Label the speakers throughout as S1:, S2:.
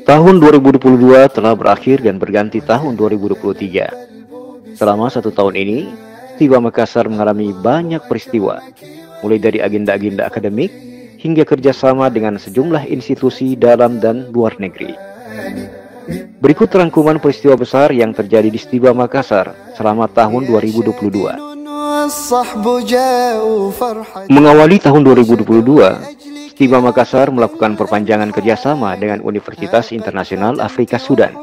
S1: Tahun 2022 telah berakhir dan berganti tahun 2023. Selama 1 tahun ini, Setiba Makassar mengalami banyak peristiwa, mulai dari agenda-agenda akademik hingga kerjasama dengan sejumlah institusi dalam dan luar negeri. Berikut rangkuman peristiwa besar yang terjadi di Setiba Makassar selama tahun 2022. Mengawali tahun 2022, Setiba Makassar melakukan perpanjangan kerjasama dengan Universitas Internasional Afrika Sudan.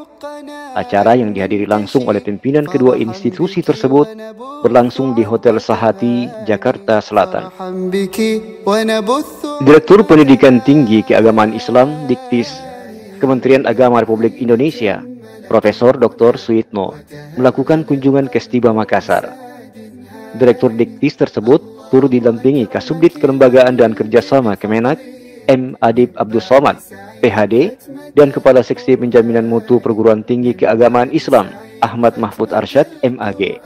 S1: Acara yang dihadiri langsung oleh pimpinan kedua institusi tersebut berlangsung di Hotel Sahati, Jakarta Selatan. Direktur Pendidikan Tinggi Keagamaan Islam Diktis Kementerian Agama Republik Indonesia, Profesor Dr. Suyitno, melakukan kunjungan ke Setiba Makassar. Direktur Diktis tersebut turut didampingi Kasubdit Kelembagaan dan Kerjasama Kemenak M. Adib Abdul Somad, PhD, dan Kepala Seksi Penjaminan Mutu Perguruan Tinggi Keagamaan Islam Ahmad Mahfud Arsyad, MAG.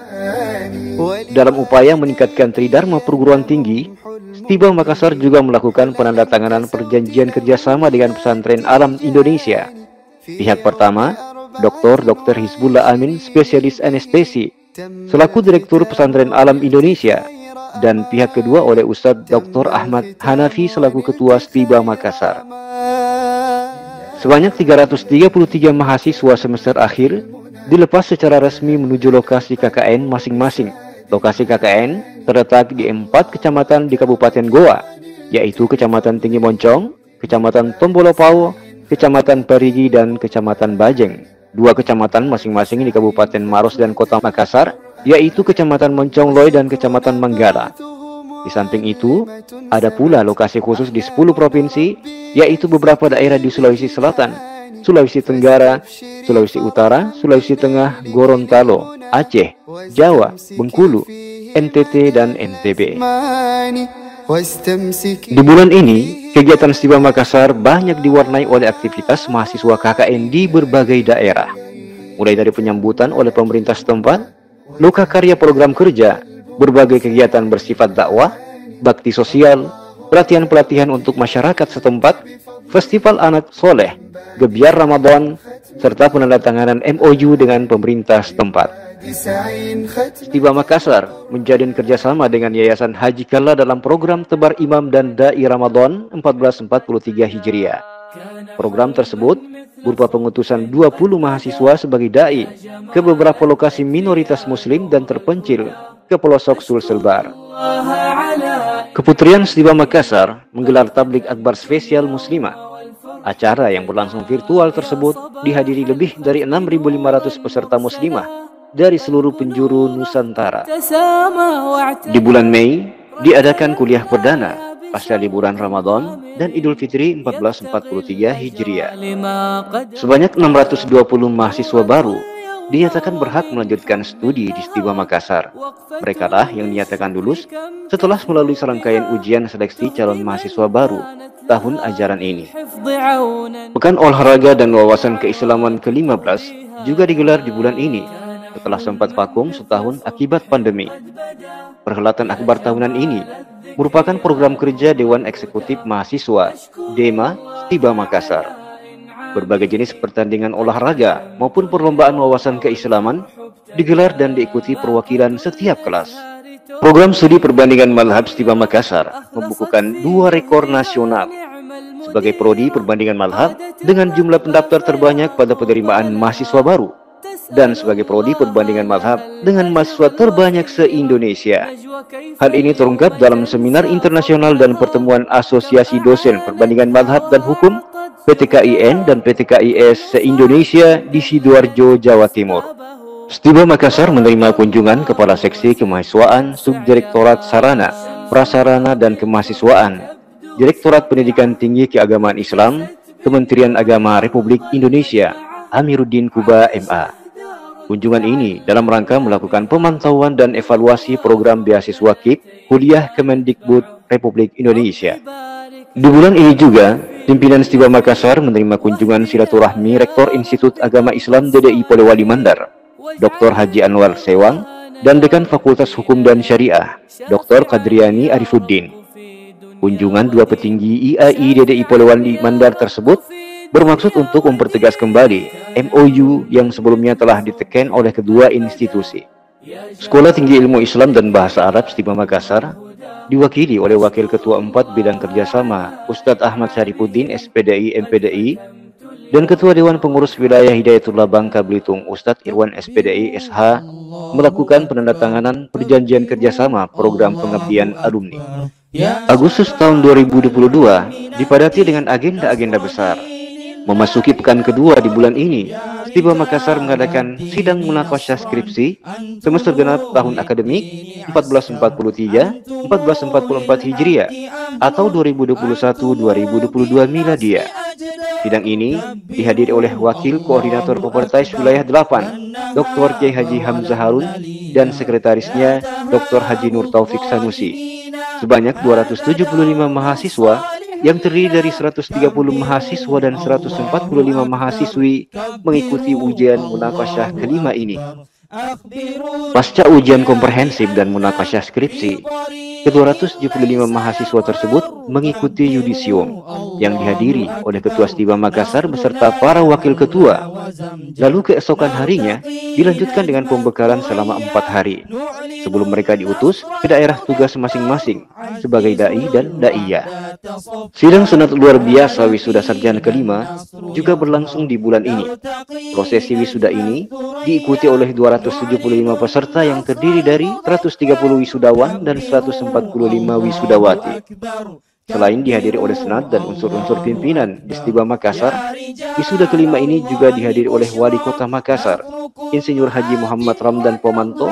S1: Dalam upaya meningkatkan tridharma perguruan tinggi, Setiba Makassar juga melakukan penandatanganan perjanjian kerjasama dengan Pesantren Alam Indonesia. Pihak pertama, Dr. Hizbullah Amin, spesialis anestesi, selaku Direktur Pesantren Alam Indonesia, dan pihak kedua oleh Ustadz Dr. Ahmad Hanafi selaku Ketua Setiba Makassar. Sebanyak 333 mahasiswa semester akhir dilepas secara resmi menuju lokasi KKN masing-masing. Lokasi KKN terletak di 4 kecamatan di Kabupaten Goa, yaitu Kecamatan Tinggi Moncong, Kecamatan Tombolopao, Kecamatan Parigi, dan Kecamatan Bajeng. 2 kecamatan masing-masing di Kabupaten Maros dan Kota Makassar, yaitu Kecamatan Moncongloy dan Kecamatan Manggala. Di samping itu, ada pula lokasi khusus di 10 provinsi, yaitu beberapa daerah di Sulawesi Selatan, Sulawesi Tenggara, Sulawesi Utara, Sulawesi Tengah, Gorontalo, Aceh, Jawa, Bengkulu, NTT, dan NTB. Di bulan ini, kegiatan Setiba Makassar banyak diwarnai oleh aktivitas mahasiswa KKN di berbagai daerah, mulai dari penyambutan oleh pemerintah setempat, lokakarya program kerja, berbagai kegiatan bersifat dakwah, bakti sosial, pelatihan-pelatihan untuk masyarakat setempat, festival anak soleh, gebiar Ramadan, serta penandatanganan MOU dengan pemerintah setempat. Setiba Makassar menjalin kerjasama dengan Yayasan Haji Kalla dalam program Tebar Imam dan Dai Ramadan 1443 Hijriah. Program tersebut berupa pengutusan 20 mahasiswa sebagai dai ke beberapa lokasi minoritas muslim dan terpencil ke pelosok Sulsel Bar. Keputrian Setiba Makassar menggelar tablik akbar spesial muslimah. Acara yang berlangsung virtual tersebut dihadiri lebih dari 6.500 peserta muslimah dari seluruh penjuru Nusantara. Di bulan Mei diadakan kuliah perdana pasca liburan Ramadan dan Idul Fitri 1443 Hijriah. Sebanyak 620 mahasiswa baru dinyatakan berhak melanjutkan studi di Setiba Makassar. Mereka lah yang dinyatakan lulus setelah melalui serangkaian ujian seleksi calon mahasiswa baru tahun ajaran ini. Pekan Olahraga dan Wawasan Keislaman ke-15 juga digelar di bulan ini setelah sempat vakum setahun akibat pandemi. Perhelatan akbar tahunan ini merupakan program kerja Dewan Eksekutif Mahasiswa DEMA Setiba Makassar. Berbagai jenis pertandingan olahraga maupun perlombaan wawasan keislaman digelar dan diikuti perwakilan setiap kelas. Program studi perbandingan mazhab Setiba Makassar membukukan 2 rekor nasional sebagai prodi perbandingan mazhab dengan jumlah pendaftar terbanyak pada penerimaan mahasiswa baru, dan sebagai prodi perbandingan mazhab dengan mahasiswa terbanyak se-Indonesia. Hal ini terungkap dalam seminar internasional dan pertemuan Asosiasi Dosen Perbandingan Mazhab dan Hukum PTKIN dan PTKIS se-Indonesia di Sidoarjo, Jawa Timur. Setiba Makassar menerima kunjungan Kepala Seksi Kemahasiswaan Subdirektorat Sarana, Prasarana dan Kemahasiswaan, Direktorat Pendidikan Tinggi Keagamaan Islam, Kementerian Agama Republik Indonesia, Amiruddin Kuba MA. Kunjungan ini dalam rangka melakukan pemantauan dan evaluasi program beasiswa KIP Kuliah Kemendikbud Republik Indonesia. Di bulan ini juga, pimpinan Setiba Makassar menerima kunjungan silaturahmi Rektor Institut Agama Islam DDI Polewali Mandar, Dr. Haji Anwar Sewang, dan Dekan Fakultas Hukum dan Syariah, Dr. Kadriani Arifuddin. Kunjungan dua petinggi IAI DDI Polewali Mandar tersebut bermaksud untuk mempertegas kembali MOU yang sebelumnya telah ditekan oleh kedua institusi. Sekolah Tinggi Ilmu Islam dan Bahasa Arab Stima Makassar diwakili oleh Wakil Ketua 4 Bidang Kerjasama Ustadz Ahmad Syarifuddin SPDI MPDI dan Ketua Dewan Pengurus Wilayah Hidayatullah Bangka Belitung Ustadz Irwan SPDI SH melakukan penandatanganan perjanjian kerjasama program pengabdian alumni. Agustus tahun 2022 dipadati dengan agenda-agenda besar. Memasuki pekan kedua di bulan ini, Stima Makassar mengadakan sidang munakasyah skripsi semester genap tahun akademik 1443-1444 Hijriah atau 2021-2022 Miladia. Sidang ini dihadiri oleh Wakil Koordinator Propertais Wilayah 8, Dr. Kiai Haji Hamzah Harun, dan Sekretarisnya Dr. Haji Nur Taufik Sanusi. Sebanyak 275 mahasiswa yang terdiri dari 130 mahasiswa dan 145 mahasiswi mengikuti ujian munakasyah kelima ini. Pasca ujian komprehensif dan munakasyah skripsi, ke-275 mahasiswa tersebut mengikuti yudisium yang dihadiri oleh Ketua Stima Makassar beserta para wakil ketua. Lalu keesokan harinya dilanjutkan dengan pembekalan selama 4 hari sebelum mereka diutus ke daerah tugas masing-masing sebagai dai dan daiyah. Sidang senat luar biasa wisuda sarjana kelima juga berlangsung di bulan ini. Prosesi wisuda ini diikuti oleh 275 peserta yang terdiri dari 130 wisudawan dan 145 wisudawati. Selain dihadiri oleh senat dan unsur-unsur pimpinan di Stima Makassar, wisuda kelima ini juga dihadiri oleh Wali Kota Makassar, Insinyur Haji Muhammad Ramdan Pomanto,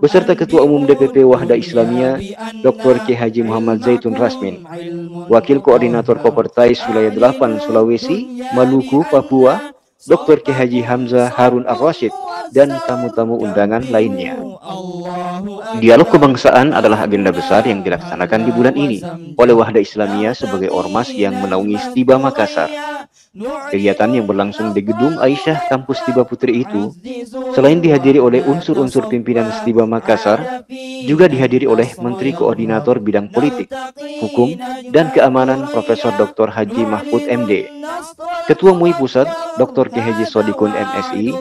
S1: beserta Ketua Umum DPP Wahda Islamiyah, Dr. Kiai Haji Muhammad Zaitun Rasmin, Wakil Koordinator Propertais Wilayah 8 Sulawesi, Maluku, Papua, Dr. Kiai Haji Hamzah Harun Ar-Rasyid, dan tamu-tamu undangan lainnya. Dialog kebangsaan adalah agenda besar yang dilaksanakan di bulan ini oleh Wahda Islamiyah sebagai ormas yang menaungi Stima Makassar. Kegiatan yang berlangsung di Gedung Aisyah Kampus Stima Putri itu, selain dihadiri oleh unsur-unsur pimpinan Stima Makassar, juga dihadiri oleh Menteri Koordinator Bidang Politik, Hukum, dan Keamanan Profesor Dr. Haji Mahfud MD, Ketua MUI Pusat Dr. Kiai Haji Sodikun MSI,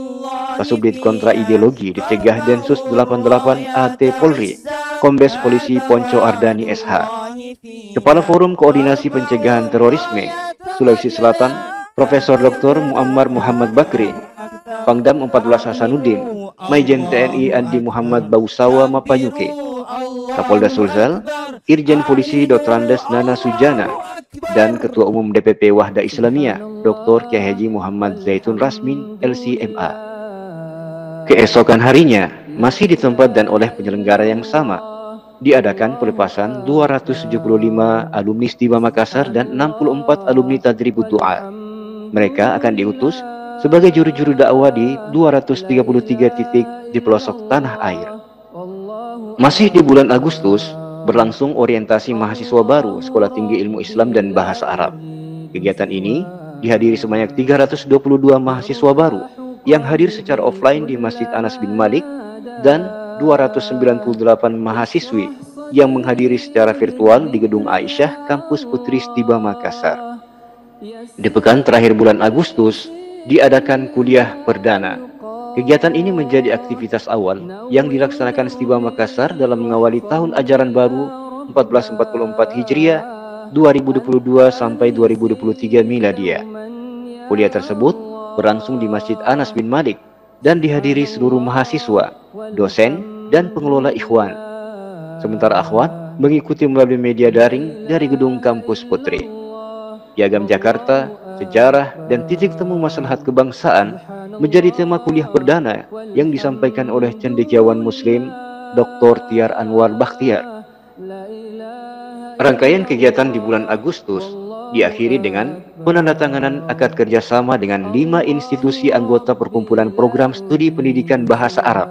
S1: Kasubdit Kontra Ideologi Dicegah Densus 88 AT Polri, Kombes Polisi Ponco Ardani SH, Kepala Forum Koordinasi Pencegahan Terorisme Sulawesi Selatan Profesor Dr. Muammar Muhammad Bakri, Pangdam 14 Hasanuddin, Maijen TNI Andi Muhammad Bausawa Mapayuke, Kapolda Sulsel, Irjen Polisi Dotrandes Nana Sujana, dan Ketua Umum DPP Wahda Islamiyah Dr. Kiai Haji Muhammad Zaitun Rasmin LCMA. Keesokan harinya, masih di tempat dan oleh penyelenggara yang sama, diadakan pelepasan 275 alumni Stima Makassar dan 64 alumni Tadribut Du'a. Mereka akan diutus sebagai juru-juru dakwah di 233 titik di pelosok tanah air. Masih di bulan Agustus, berlangsung orientasi mahasiswa baru Sekolah Tinggi Ilmu Islam dan Bahasa Arab. Kegiatan ini dihadiri sebanyak 322 mahasiswa baru yang hadir secara offline di Masjid Anas bin Malik dan 298 mahasiswi yang menghadiri secara virtual di Gedung Aisyah Kampus Putri Stima Makassar. Di pekan terakhir bulan Agustus, diadakan kuliah perdana. Kegiatan ini menjadi aktivitas awal yang dilaksanakan Stima Makassar dalam mengawali tahun ajaran baru 1444 Hijriah 2022 sampai 2023 Miladia. Kuliah tersebut berlangsung di Masjid Anas bin Malik dan dihadiri seluruh mahasiswa, dosen, dan pengelola ikhwan. Sementara akhwat mengikuti melalui media daring dari Gedung Kampus Putri. Piagam Jakarta, sejarah, dan titik temu maslahat kebangsaan menjadi tema kuliah perdana yang disampaikan oleh cendekiawan Muslim Dr. Tiar Anwar Bakhtiar. Rangkaian kegiatan di bulan Agustus diakhiri dengan penandatanganan akad kerjasama dengan 5 institusi anggota Perkumpulan Program Studi Pendidikan Bahasa Arab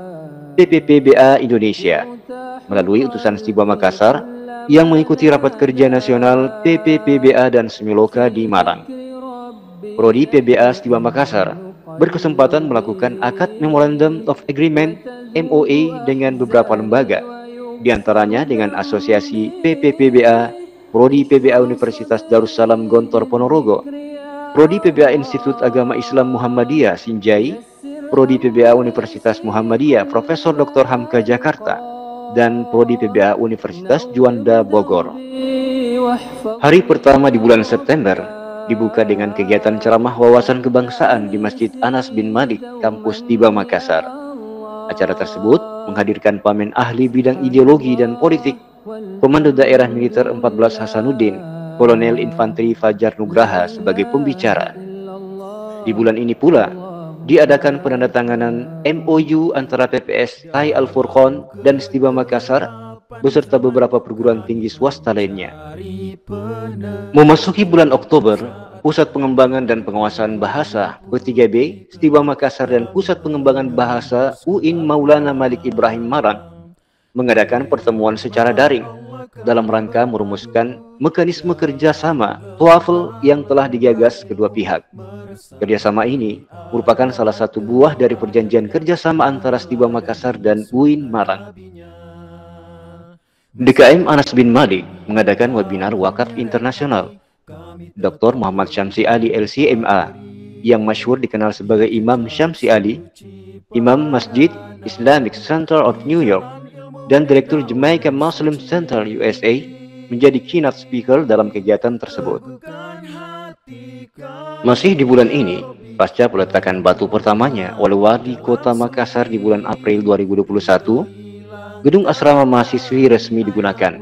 S1: PPPBA Indonesia melalui utusan Stima Makassar yang mengikuti rapat kerja nasional PPPBA dan Semiloka di Malang. Prodi PBA Stima Makassar berkesempatan melakukan akad Memorandum of Agreement MOA dengan beberapa lembaga, diantaranya dengan Asosiasi PPPBA Prodi PBA Universitas Darussalam Gontor Ponorogo, Prodi PBA Institut Agama Islam Muhammadiyah Sinjai, Prodi PBA Universitas Muhammadiyah Profesor Dr. Hamka Jakarta, dan Prodi PBA Universitas Juanda Bogor. Hari pertama di bulan September dibuka dengan kegiatan ceramah wawasan kebangsaan di Masjid Anas bin Malik, kampus Tiba Makassar. Acara tersebut menghadirkan pamen ahli bidang ideologi dan politik, Komando Daerah Militer 14 Hasanuddin, Kolonel Infanteri Fajar Nugraha sebagai pembicara. Di bulan ini pula diadakan penandatanganan MOU antara PPS Tai Al Furqon dan Stiba Makassar beserta beberapa perguruan tinggi swasta lainnya. Memasuki bulan Oktober, Pusat Pengembangan dan Penguasaan Bahasa P3B Stiba Makassar dan Pusat Pengembangan Bahasa UIN Maulana Malik Ibrahim Marang mengadakan pertemuan secara daring dalam rangka merumuskan mekanisme kerjasama TOEFL yang telah digagas kedua pihak. Kerjasama ini merupakan salah satu buah dari perjanjian kerjasama antara Stiba Makassar dan UIN Marang. DKM Anas bin Malik mengadakan webinar wakaf internasional. Dr. Muhammad Syamsi Ali LCMA, yang masyhur dikenal sebagai Imam Syamsi Ali, Imam Masjid Islamic Center of New York, dan Direktur Jamaica Muslim Center USA, menjadi keynote speaker dalam kegiatan tersebut. Masih di bulan ini, pasca peletakan batu pertamanya oleh Wali Kota Makassar di bulan April 2021, gedung asrama mahasiswi resmi digunakan.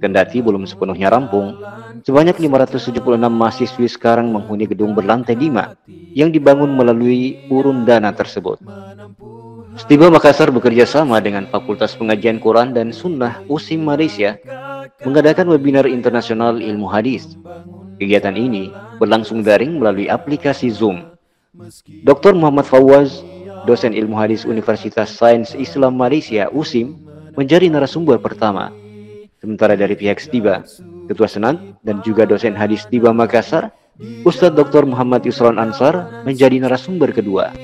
S1: Kendati belum sepenuhnya rampung, sebanyak 576 mahasiswi sekarang menghuni gedung berlantai 5 yang dibangun melalui urun dana tersebut. Stiba Makassar bekerja sama dengan Fakultas Pengajian Quran dan Sunnah USIM Malaysia mengadakan webinar internasional ilmu hadis. Kegiatan ini berlangsung daring melalui aplikasi Zoom. Dr. Muhammad Fawaz, dosen ilmu hadis Universitas Sains Islam Malaysia USIM, menjadi narasumber pertama. Sementara dari pihak Stiba, Ketua Senat dan juga dosen hadis Stiba Makassar, Ustadz Dr. Muhammad Yusron Ansar, menjadi narasumber kedua.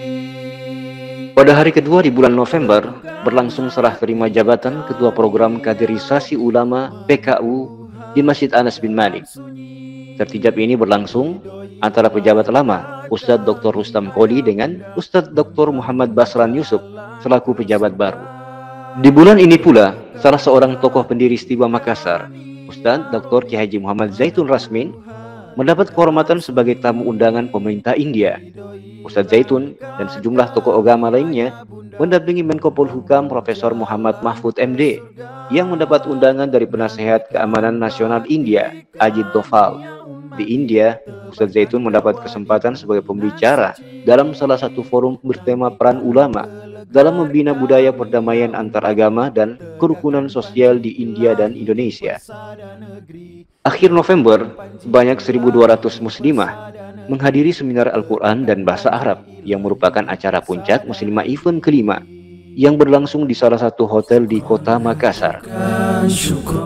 S1: Pada hari kedua di bulan November, berlangsung serah terima jabatan Ketua Program Kaderisasi Ulama PKU di Masjid Anas bin Malik. Tertijab ini berlangsung antara pejabat lama Ustadz Dr. Rustam Kodi dengan Ustadz Dr. Muhammad Basran Yusuf selaku pejabat baru. Di bulan ini pula, salah seorang tokoh pendiri Stiba Makassar, Ustadz Dr. Ki Haji Muhammad Zaitun Rasmin, mendapat kehormatan sebagai tamu undangan pemerintah India. Ustadz Zaitun dan sejumlah tokoh agama lainnya mendampingi Menko Polhukam Profesor Muhammad Mahfud MD yang mendapat undangan dari Penasehat Keamanan Nasional India, Ajit Doval. Di India, Ustadz Zaitun mendapat kesempatan sebagai pembicara dalam salah satu forum bertema peran ulama dalam membina budaya perdamaian antar agama dan kerukunan sosial di India dan Indonesia. Akhir November, sebanyak 1.200 muslimah menghadiri seminar Al-Quran dan Bahasa Arab yang merupakan acara puncak muslimah event kelima yang berlangsung di salah satu hotel di kota Makassar.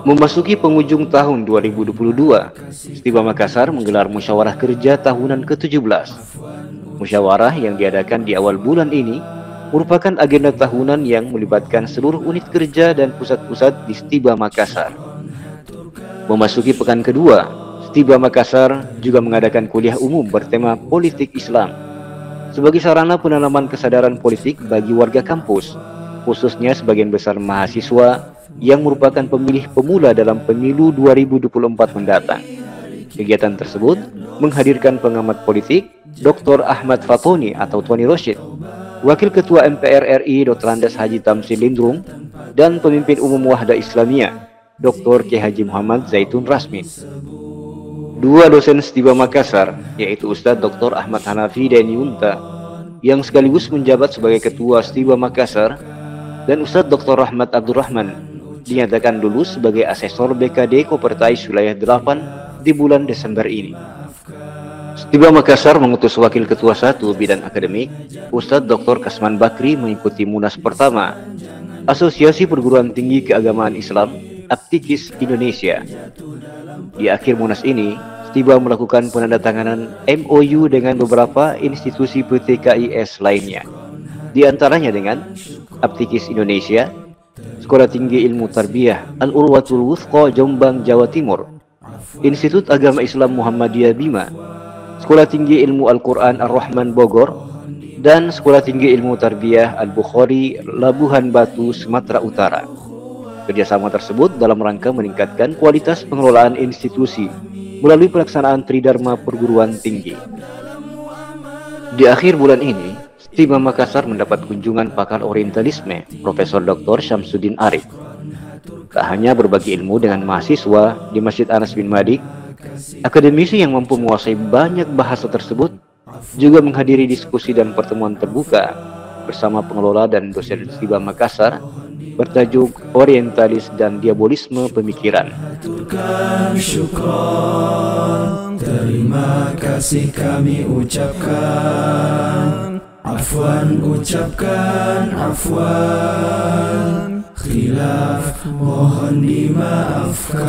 S1: Memasuki penghujung tahun 2022, Stiba Makassar menggelar musyawarah kerja tahunan ke-17. Musyawarah yang diadakan di awal bulan ini merupakan agenda tahunan yang melibatkan seluruh unit kerja dan pusat-pusat di Stiba Makassar. Memasuki pekan kedua, Stiba Makassar juga mengadakan kuliah umum bertema politik Islam sebagai sarana penanaman kesadaran politik bagi warga kampus, khususnya sebagian besar mahasiswa yang merupakan pemilih pemula dalam pemilu 2024 mendatang. Kegiatan tersebut menghadirkan pengamat politik Dr. Ahmad Fatoni atau Tony Roshid, Wakil Ketua MPR RI Dr. Andes Haji Tamsin Lindrung, dan Pemimpin Umum Wahda Islamiyah Dr. Ki Haji Muhammad Zaitun Rasmin. Dua dosen Stiba Makassar, yaitu Ustadz Dr. Ahmad Hanafi Deniunta, yang sekaligus menjabat sebagai Ketua Stiba Makassar, dan Ustadz Dr. Rahmat Abdurrahman, dinyatakan lulus sebagai Asesor BKD Kopertais Wilayah 8 di bulan Desember ini. Stiba Makassar mengutus Wakil Ketua 1 Bidang Akademik, Ustadz Dr. Kasman Bakri, mengikuti Munas pertama Asosiasi Perguruan Tinggi Keagamaan Islam Aptikis Indonesia. Di akhir Munas ini, Stiba melakukan penandatanganan MOU dengan beberapa institusi PTKIS lainnya, di antaranya dengan Aptikis Indonesia, Sekolah Tinggi Ilmu Tarbiyah Al-Urwatul Wuthqa Jombang, Jawa Timur, Institut Agama Islam Muhammadiyah Bima, Sekolah Tinggi Ilmu Al-Quran Ar-Rahman Bogor, dan Sekolah Tinggi Ilmu Tarbiyah Al-Bukhari Labuhan Batu, Sumatera Utara. Kerjasama tersebut dalam rangka meningkatkan kualitas pengelolaan institusi melalui pelaksanaan Tridharma Perguruan Tinggi. Di akhir bulan ini, Stima Makassar mendapat kunjungan pakar orientalisme, Profesor Dr. Syamsuddin Arif. Tak hanya berbagi ilmu dengan mahasiswa di Masjid Anas bin Malik, akademisi yang mampu menguasai banyak bahasa tersebut juga menghadiri diskusi dan pertemuan terbuka bersama pengelola dan dosen Stima Makassar bertajuk Orientalis dan Diabolisme Pemikiran.
S2: Terima kasih kami ucapkan, afwan ucapkan afwan, khilaf mohon dimaafkan.